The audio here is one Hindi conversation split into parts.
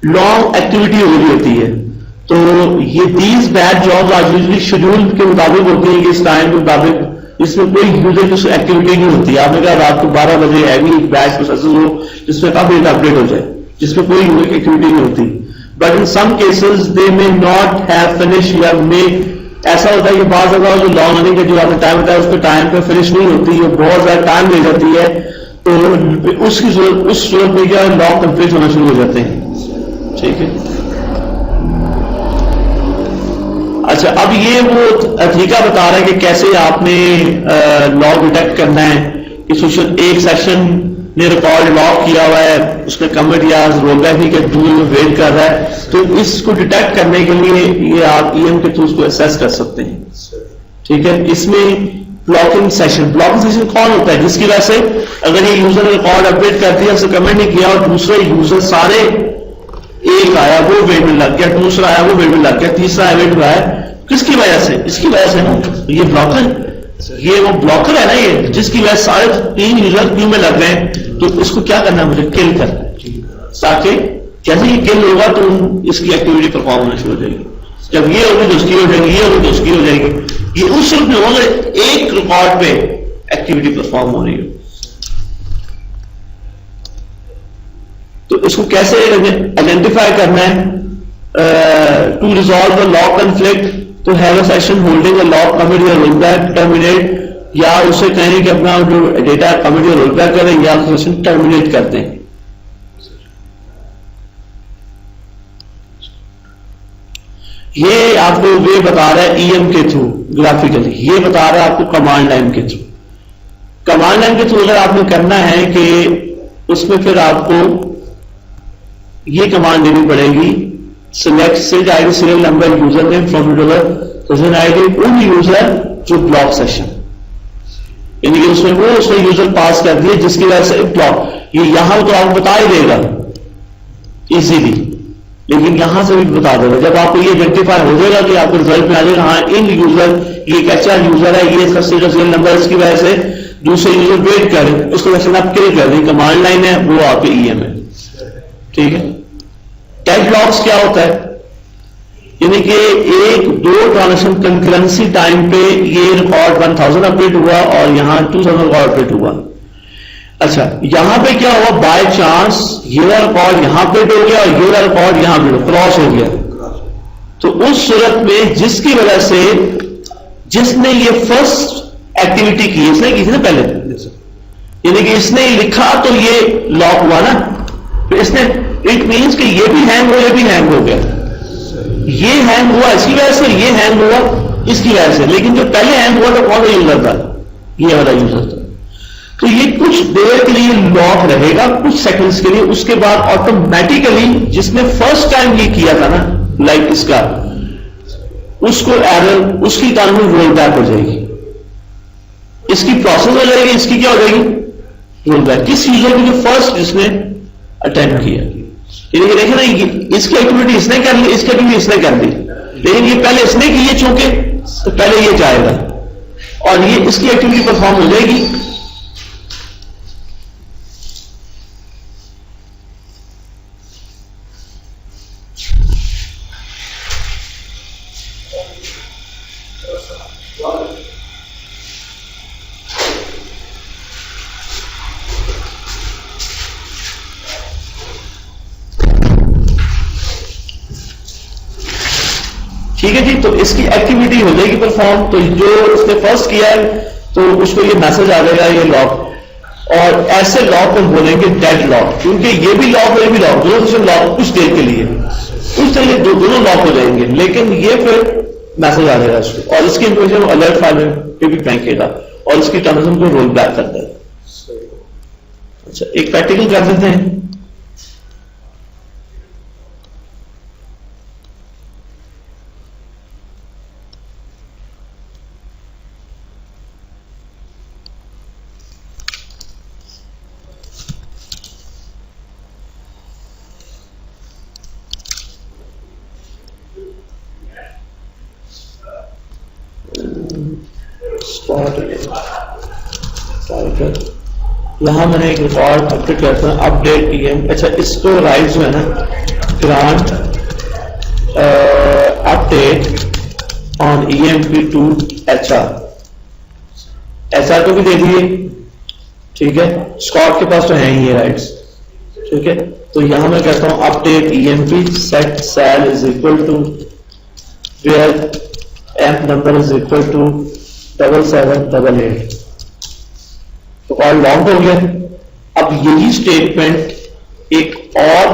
लॉन्ग एक्टिविटी हो रही होती है। तो ये दीज बैड जॉब्स आज यूजली शेड्यूल के मुताबिक होती है कि इस टाइम के मुताबिक इसमें कोई यूजर की एक्टिविटी नहीं होती। आपने कहा रात को 12 बजे हैवी बैच प्रोसेस हो जिसमें काफी अपडेट हो जाए, जिसमें कोई यूजर की एक्टिविटी नहीं होती। But in some cases they may not have finish या मे ऐसा होता है कि बात होगा जो लॉन्ग रनिंग का जो आपने टाइम होता है उसके टाइम पे फिनिश नहीं होती है, बहुत ज्यादा टाइम ले जाती है। तो उसकी जरूरत उस सूरत में क्या लॉन्ग कंप्लीट होना शुरू हो जाते हैं। ठीक है, अच्छा अब ये वो तरीका बता रहे हैं कि कैसे आपने लॉग डिटेक्ट करना है। इस एक सेशन ने रिकॉर्ड लॉक किया हुआ है, उसने कमिट या रोलबैक के टूल में वेट कर रहा है, तो इसको डिटेक्ट करने के लिए ये आप ईएम के टूल्स को एसेस कर सकते हैं। ठीक है, इसमें ब्लॉकिंग सेशन कौन होता है जिसकी वजह से अगर ये यूजर ने रिकॉर्ड अपडेट कर दिया, उसने कमेंट नहीं किया और दूसरे यूजर सारे एक आया वो वेट में लग गया, दूसरा आया वो वेट में लग गया, तीसरा वेट में आया, किसकी वजह से? इसकी वजह से ना, ये ब्लॉकर, ये वो ब्लॉकर है ना ये, जिसकी वजह सारे 3 यूजर क्यू में लग गए। तो इसको क्या करना है, मुझे किल करना है, ताकि जैसे ही किल होगा तो इसकी एक्टिविटी परफॉर्म होना शुरू हो जाएगी। जब ये होगी तो उसकी हो जाएगी, ये होगी तो उसकी हो जाएगी। ये उस रूप में होगा एक रिकॉर्ड पे एक्टिविटी परफॉर्म हो रही है। तो इसको कैसे आइडेंटिफाई करना है? To resolve the lock conflict, तो have a session holding a lock commit या रोलबैक टर्मिनेट, या उससे कहें कि अपना जो डेटा कमिट या रोलबैक करें या सेशन टर्मिनेट कर दें। ये आपको वे बता रहा है ईएम के थ्रू ग्राफिकली, ये बता रहा है आपको कमांड लाइन के थ्रू। कमांड लाइन के थ्रू अगर आपने करना है कि उसमें फिर आपको ये कमांड देनी पड़ेगी, select set ID serial number user name from user ID उन यूजर जो ब्लॉक सेशन, यानी कि उसमें यूजर पास कर दिए जिसकी वजह से ब्लॉक, ये यहां तो आपको बता ही देगा इजीली, लेकिन यहां से भी बता देगा। जब आपको ये आइडेंटिफाई हो जाएगा कि आपको रिजल्ट में आ जाएगा हाँ इन यूजर, ये एक अच्छा यूजर है, ये इसका सीरियल नंबर, इसकी वजह से दूसरे यूजर वेट करें, उसको वैसे आप किल कर दें, कमांड लाइन है वो आपके ईएम है। ठीक है, टैग ब्लॉक्स क्या होता है? यानी कि 1-2 ट्रांजेक्शन कंकरेंसी टाइम पे ये रिकॉर्ड 1000 अपडेट हुआ और यहां 2000 रिकॉर्ड अपडेट हुआ। अच्छा, यहां पे क्या हुआ, बाय चांस ये रिकॉर्ड यहां अपडेट हो गया और ये रिकॉर्ड यहां अपडेट क्रॉस हो गया। तो उस सूरत में जिसकी वजह से जिसने ये फर्स्ट एक्टिविटी की, इसने की थी ना पहले, यानी कि इसने लिखा तो ये लॉक हुआ ना, तो इसने इट मीन्स कि ये भी हैंग हो, ये भी हैंग हो गया, ये हैंग हुआ इसकी वजह से, ये हैंग हुआ इसकी वजह से, लेकिन जो पहले हैंग हुआ तो कौन सा यूजर था? ये वाला यूजर था। तो ये कुछ देर के लिए लॉक रहेगा, कुछ सेकंड्स के लिए, उसके बाद ऑटोमेटिकली जिसने फर्स्ट टाइम ये किया था ना, लाइक इसका, उसको एरर उसकी कानून रोल बैक हो जाएगी, इसकी प्रोसेस हो जाएगी, इसकी क्या हो जाएगी, रोल बैक। किस यूजर को जो फर्स्ट जिसने अटेम्प्ट किया, यानी देखिए ना, इसकी एक्टिविटी इसने कर ली, इसकी एक्टिविटी इसने कर दी, लेकिन ये पहले इसने की है चूंकि, तो पहले ये जाएगा और ये इसकी एक्टिविटी परफॉर्म हो जाएगी। ठीक है जी, तो इसकी एक्टिविटी हो जाएगी परफॉर्म। तो जो उसने फर्स्ट किया है तो उसको ये मैसेज आ जाएगा ये लॉक, और ऐसे लॉक को बोलेंगे डेड लॉक, क्योंकि ये भी लॉक और ये भी लॉक, दोनों से लॉक कुछ देर के लिए, उस तरह दोनों लॉक हो जाएंगे, लेकिन ये फिर मैसेज आ जाएगा इसको, और इसकी इंफॉर्मेशन अलर्ट फाइल पे भी फेंकेगा और इसकी ट्रांजेक्शन को रोल बैक कर देगा। अच्छा, एक प्रैक्टिकल कर देते हैं। यहां मैंने एक रिकॉर्ड अपडेट करता हूं, अपडेट ईएम। अच्छा, इसको राइट जो है ना, grant update on EMP to HR। HR को भी दे दिए, ठीक है, स्कॉट के पास तो है ही ये राइट्स, ठीक है। तो यहां मैं कहता हूं update EMP set sal is equal to where amp number is equal to 7788। तो कॉल लॉन्ग हो गया। अब यही स्टेटमेंट एक और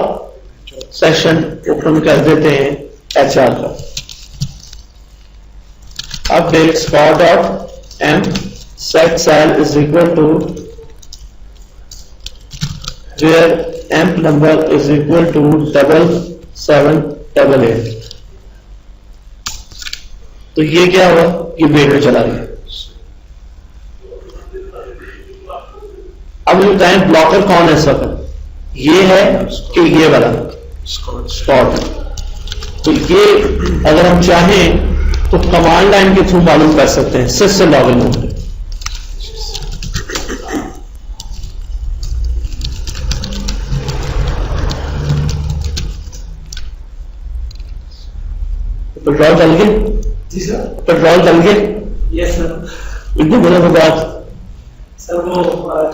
सेशन ओपन कर देते हैं HR का। Update Scott dot emp set sal is equal to where emp number is equal to 7788। तो ये क्या हुआ, ये वेट में चला गया। अब ये बताएं ब्लॉकर कौन है इस वक्त, ये है कि ये वाला स्कॉट। तो ये अगर हम चाहें तो कमांड लाइन के थ्रू मालूम कर सकते हैं, सिस से लॉगिन होकर। पेट्रोल डल गए, पेट्रोल डल गए। Yes sir. इतनी बोला तो बात सर वो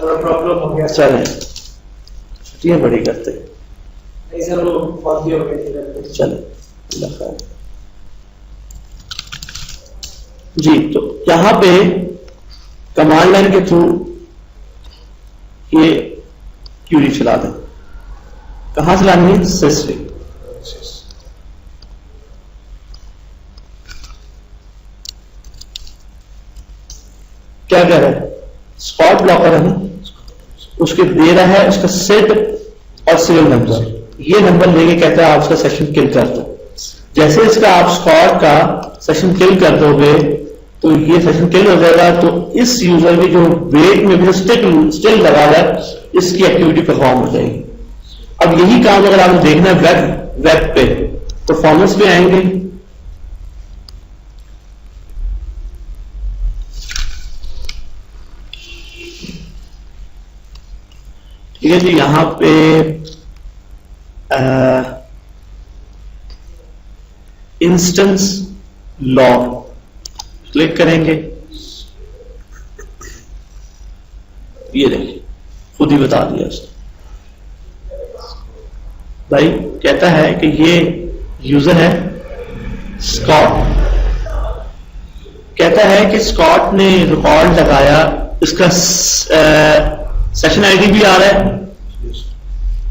थोड़ा प्रॉब्लम हो गया। चले छुट्टियां बड़ी करते, नहीं सर वो फौजी हो गए थे। चले जी। तो यहां पे कमांड लाइन के थ्रू ये क्यूरी चला दें। कहां चलानी है, सिस से। क्या कह रहा है, स्पॉट ब्लॉकर है ना, उसके दे रहा है उसका सेट और सीरियल नंबर, ये नंबर लेके कहता है आप उसका सेशन किल कर दो। जैसे इसका आप स्पॉट का सेशन किल कर दोगे तो ये सेशन किल हो जाएगा। तो इस यूजर की जो वेट में भी स्टिल लगा है, इसकी एक्टिविटी परफॉर्म हो जाएगी। अब यही काम अगर आपको देखना है वेब पे, परफॉर्मेंस पे आएंगे। ठीक है जी, यहां पे इंस्टेंस लॉग क्लिक करेंगे। ये देखिए खुद ही बता दिया उसने। भाई कहता है कि ये यूजर है स्कॉट, कहता है कि स्कॉट ने रिकॉर्ड लगाया, इसका सेशन आईडी भी आ रहा है,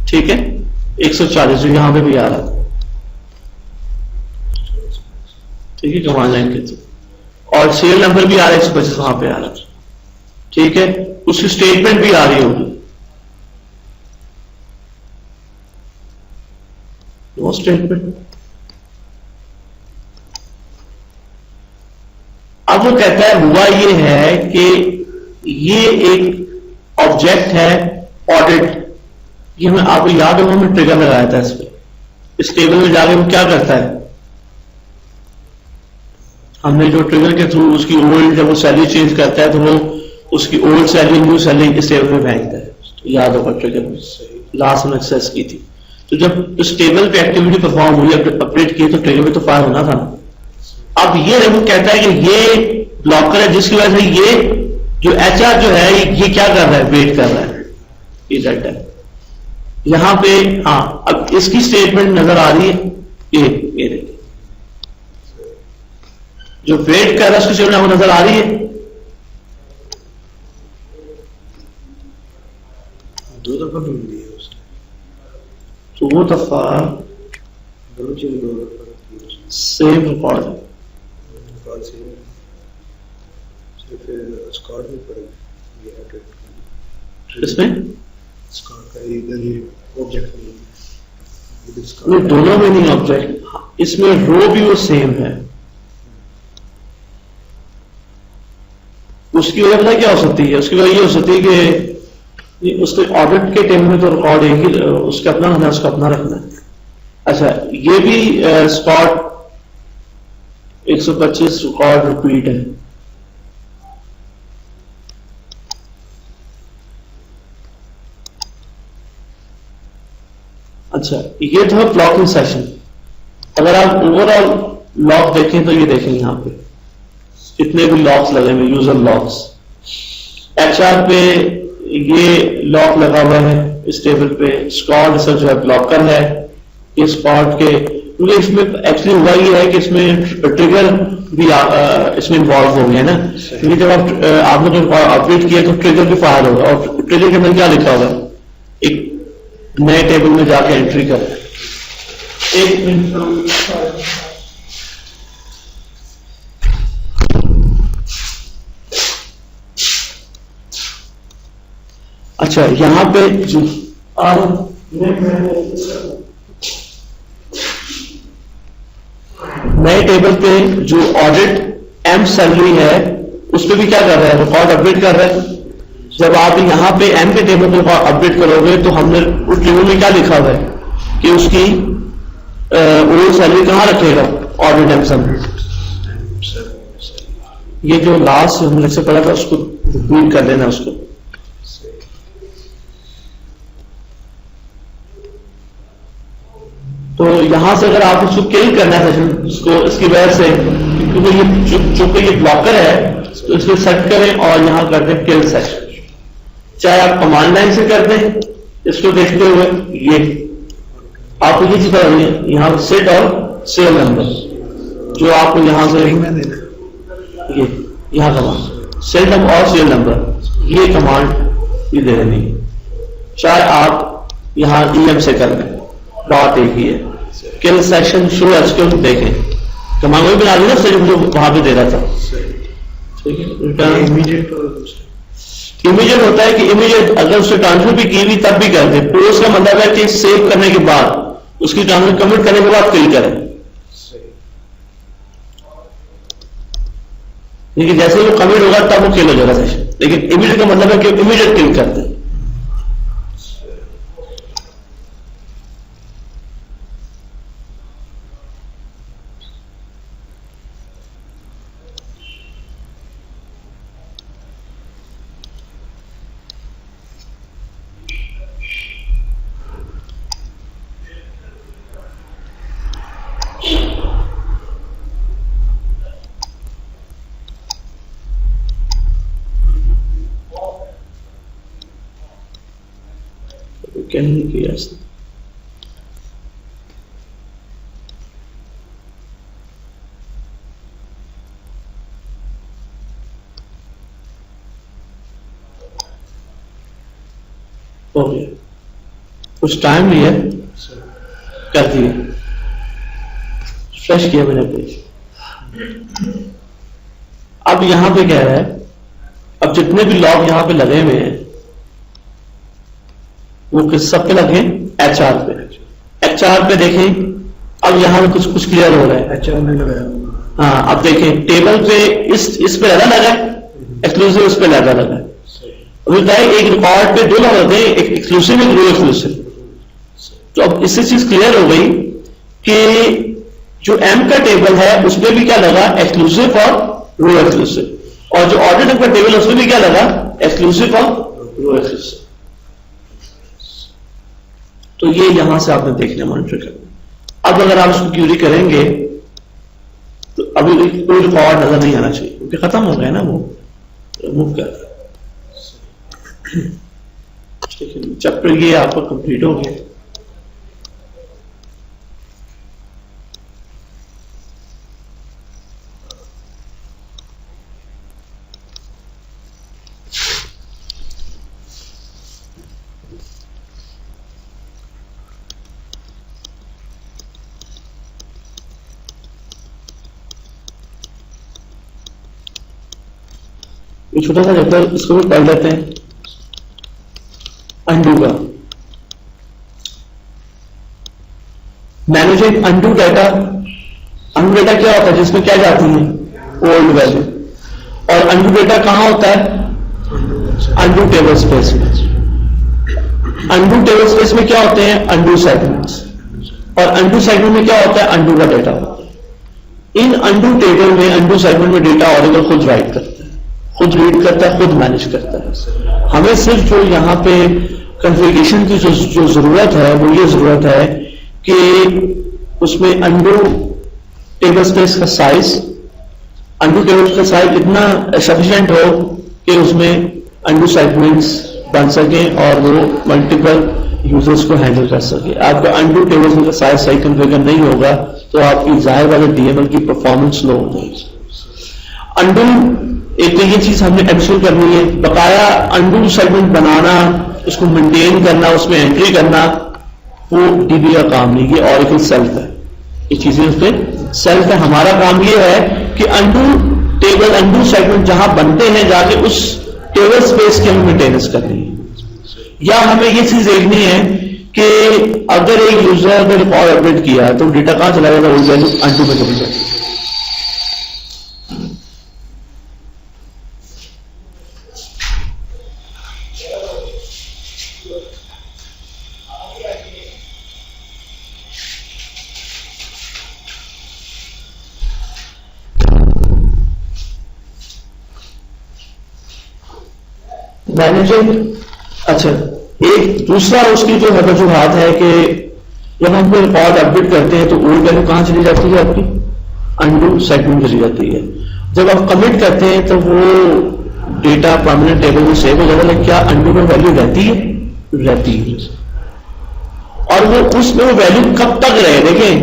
ठीक है, 140 जो यहां पे भी आ रहा था, ठीक है, कमांड लाइन के थ्रू, और सीरियल नंबर भी आ रहा है 125 वहां पे आ रहा था, ठीक है, उसकी स्टेटमेंट भी आ रही होगी, वो स्टेटमेंट। अब वो कहता है हुआ ये है कि ये एक ऑब्जेक्ट है ऑडिट, ये मैं आपको याद होगा मैं ट्रिगर लगाया था इस पे। इस टेबल में जाके वो क्या करता है, हमने जो ट्रिगर के थ्रू उसकी ओल्ड, जब वो सैलरी चेंज करता है तो वो उसकी ओल्ड सैलरी न्यू सैलरी इस टेबल में फेंकता है। तो याद होगा ट्रिगर में लास्ट में एक्सेस की थी, तो जब इस टेबल पे एक्टिविटी परफॉर्म हुई, अपडेट की, तो ट्रिगर में तो फायर होना था ना। अब ये वो कहता है कि ये ब्लॉकर है, जिसकी वजह से ये जो HR जो है ये क्या कर रहा है, वेट कर रहा है, ये डेटा है यहां पे। हाँ, अब इसकी स्टेटमेंट नजर आ रही है, ये देखिए जो वेट कर रहा है उसकी स्टेटमेंट आपको नजर आ रही है। दो दफा भी मिली है उसने, तो वो दफा दो दफा सेम रिकॉर्ड है, रिकॉर्ड से फिर स्कॉट में पड़ेगा ये अपडेट। इसमें स्कॉट का इधर ये ऑब्जेक्ट नहीं है, इधर नहीं, स्कॉट दोनों में नहीं ऑब्जेक्ट, इसमें रो भी वो सेम है। उसकी वजह पता क्या हो सकती है, उसकी वजह ये हो सकती है कि उसके ऑडिट के टाइम में तो रिकॉर्ड एक ही उसका अपना होना है, उसका अपना रखना है। अच्छा, ये भी स्पॉट 125 रिकॉर्ड रिपीट है। अच्छा, ये तो है ब्लॉकिंग सेशन। अगर आप ओवरऑल लॉक देखें तो ये देखें यहाँ पे कितने भी लॉक्स लगे हुए, यूजर लॉक्स। एचआर पे ये लॉक लगा हुआ है इस टेबल पे, स्कॉट सर जो है ब्लॉकर है ये स्पॉट के, क्योंकि इसमें एक्चुअली हुआ ये है कि इसमें ट्रिगर भी इसमें इन्वॉल्व हो गया ना, क्योंकि जब आपने जब अपडेट किया तो ट्रिगर भी फायर होगा, और ट्रिगर के अंदर क्या लिखा होगा, एक नए टेबल में जाके एंट्री कर। एक मिनट, अच्छा यहां पे जो नए टेबल पे जो ऑडिट एम सैलरी है उस पे भी क्या कर रहा है, रिकॉर्ड अपडेट कर रहा है। जब आप यहां पे एम के टेबल पे अपडेट करोगे तो हमने उस टेबल में क्या लिखा हुआ है कि उसकी ओल्ड सैलरी कहां रखेगा, ऑडिट एम सैलरी। ये जो लास्ट हमने से पढ़ा था उसको रिपीट कर देना उसको। तो यहां से अगर आप उसको किल करना है सेशन उसको, इसकी वजह से क्योंकि ये चूंकि ये ब्लॉकर है तो इसको सेट करें और यहां कर दें किल सेशन। चाहे आप कमांड लाइन से कर दें, इसको देखते हुए ये आपको ये चीज करनी है, यहां सेट और सेल नंबर जो आपको यहां से ये यहां कमांड सेल नंबर और सेल नंबर ये कमांड ये दे देनी है। चाहे आप यहां ईएम से कर लें, बात एक ही है। किल सेक्शन शुरू एसक्यूएल देखें, कमांड भी बना दी ना उससे जो वहां पे दे रहा था, ठीक है। इमीडिएट होता है कि इमीडिएट अगर उससे ट्रांसफर भी की हुई तब भी कर दे। पोस्ट का मतलब है कि सेव करने के बाद उसकी ट्रांसफर कमिट करने के बाद किल करें, लेकिन जैसे वो कमिट होगा तब वो किल हो जाएगा सेशन। लेकिन इमीडिएट का मतलब है कि इमीडिएट किल करते हैं। कहने की ऐसा हो गया, कुछ टाइम लिया कर दिए, फ्रेश किया मैंने पेज। अब यहां पे कह रहा है अब जितने भी लॉग यहां पे लगे हुए हैं वो किस सब पे लगे, एचआर पे। एचआर पे देखें अब यहां पे कुछ क्लियर हो रहा है, एचआर में लगाया। हाँ अब देखें टेबल पे इस पे लगा है, एक्सक्लूसिव इस पे लगा है। अभी बताए एक रिकॉर्ड पे दो लग होते हैं, एक एक्सक्लूसिव एक रो एक्सक्लूसिव। तो अब इससे चीज क्लियर हो गई कि जो एम का टेबल है उसमें भी क्या लगा, एक्सक्लूसिव और रो एक्सक्लूसिव, और जो ऑडिट का टेबल है उसमें भी क्या लगा, एक्सक्लूसिव और रो एक्सक्लूसिव। तो ये यहां से आपने देखना मॉनिटर करना। अब अगर आप उसको क्यूरी करेंगे तो अभी कोई रिकॉर्ड नजर नहीं आना चाहिए क्योंकि खत्म हो गया ना, वो रिमूव कर। चैप्टर ये आपका कंप्लीट हो गया। ये छोटा सा चैप्टर इसको भी पढ़ लेते हैं। अंडू का managing undo data. Undo data क्या होता है, जिसमें क्या जाती है, ओल्ड वैल्यू। और अंडू डाटा कहां होता है, अंडू टेबल स्पेस में। अंडू टेबल स्पेस में क्या होते हैं, अंडू सेगमेंट्स। और अंडू सेगमेंट में क्या होता है, अंडू का डाटा होता है। इन अंडू टेबल में, अंडू सेगमेंट में डेटा ऑरेकल खुद राइट करता है, खुद रीड करता है, खुद मैनेज करता है। हमें सिर्फ जो यहाँ पे कॉन्फ़िगरेशन की जो जरूरत है वो ये जरूरत है कि उसमें अंडू टेबल स्पेस का साइज, अंडू टेबल का साइज इतना सफिशिएंट हो कि उसमें अंडू सेगमेंट्स बन सके और वो मल्टीपल यूजर्स को हैंडल कर सके। आपका अंडू टेबल का साइज सही कॉन्फ़िगर नहीं होगा तो आपकी जाहिर वाले डीएमएल की परफॉर्मेंस लो हो जाएगी। अंडू एक तो ये चीज हमने एंश्योर करनी है, बकाया अंडू सेगमेंट बनाना, उसको मेंटेन करना, उसमें एंट्री करना, वो डीबी का काम नहीं, ये ऑरेकल सेल्फ है, ये चीजें उस पर सेल्फ है। हमारा काम ये है कि अंडू टेबल, अंडू सेगमेंट जहां बनते हैं जाके उस टेबल स्पेस की हमें मेंटेनेंस करनी है। या हमें ये चीज देखनी है कि अगर एक यूजर ने रिकॉर्ड अपडेट किया तो डेटा कहां चला जाएगा, वो वैल्यू अंडू में चली जाएगी। मैनेजिंग, अच्छा एक दूसरा उसकी जो है वजूहात है कि जब हम कोई रिकॉर्ड अपडेट करते हैं तो ओल्ड वैल्यू कहां चली जाती है, आपकी अंडू सेगमेंट चली जाती है। जब आप कमिट करते हैं तो वो डेटा परमानेंट टेबल में सेव हो जाता है, लेकिन क्या अंडू में वैल्यू रहती है? रहती है। और वो उसमें वो वैल्यू कब तक रहे, देखें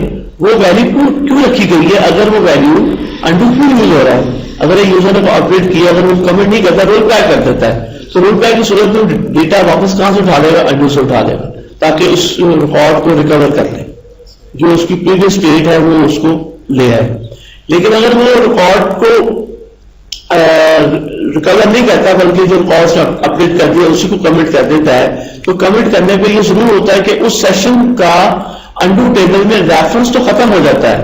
वो वैल्यू क्यों रखी गई है। अगर वो वैल्यू अंडू क्यों यूज हो रहा है, अगर एक यूजर ने अपडेट किया, अगर वो कमिट नहीं करता, रोल बैक कर देता है, तो रोल बैक की सूरत में डेटा वापस कहां से उठा लेगा, अंडू से उठा लेगा, ताकि उस रिकॉर्ड को रिकवर कर ले, जो उसकी प्रीवियस स्टेट है वो उसको ले आए। लेकिन अगर वो रिकॉर्ड को रिकवर नहीं करता, बल्कि जो रिकॉर्ड अपडेट कर दिया उसी को कमिट कर देता है, तो कमिट करने पे ये जरूर होता है कि उस सेशन का अंडू टेबल में रेफरेंस तो खत्म हो जाता है,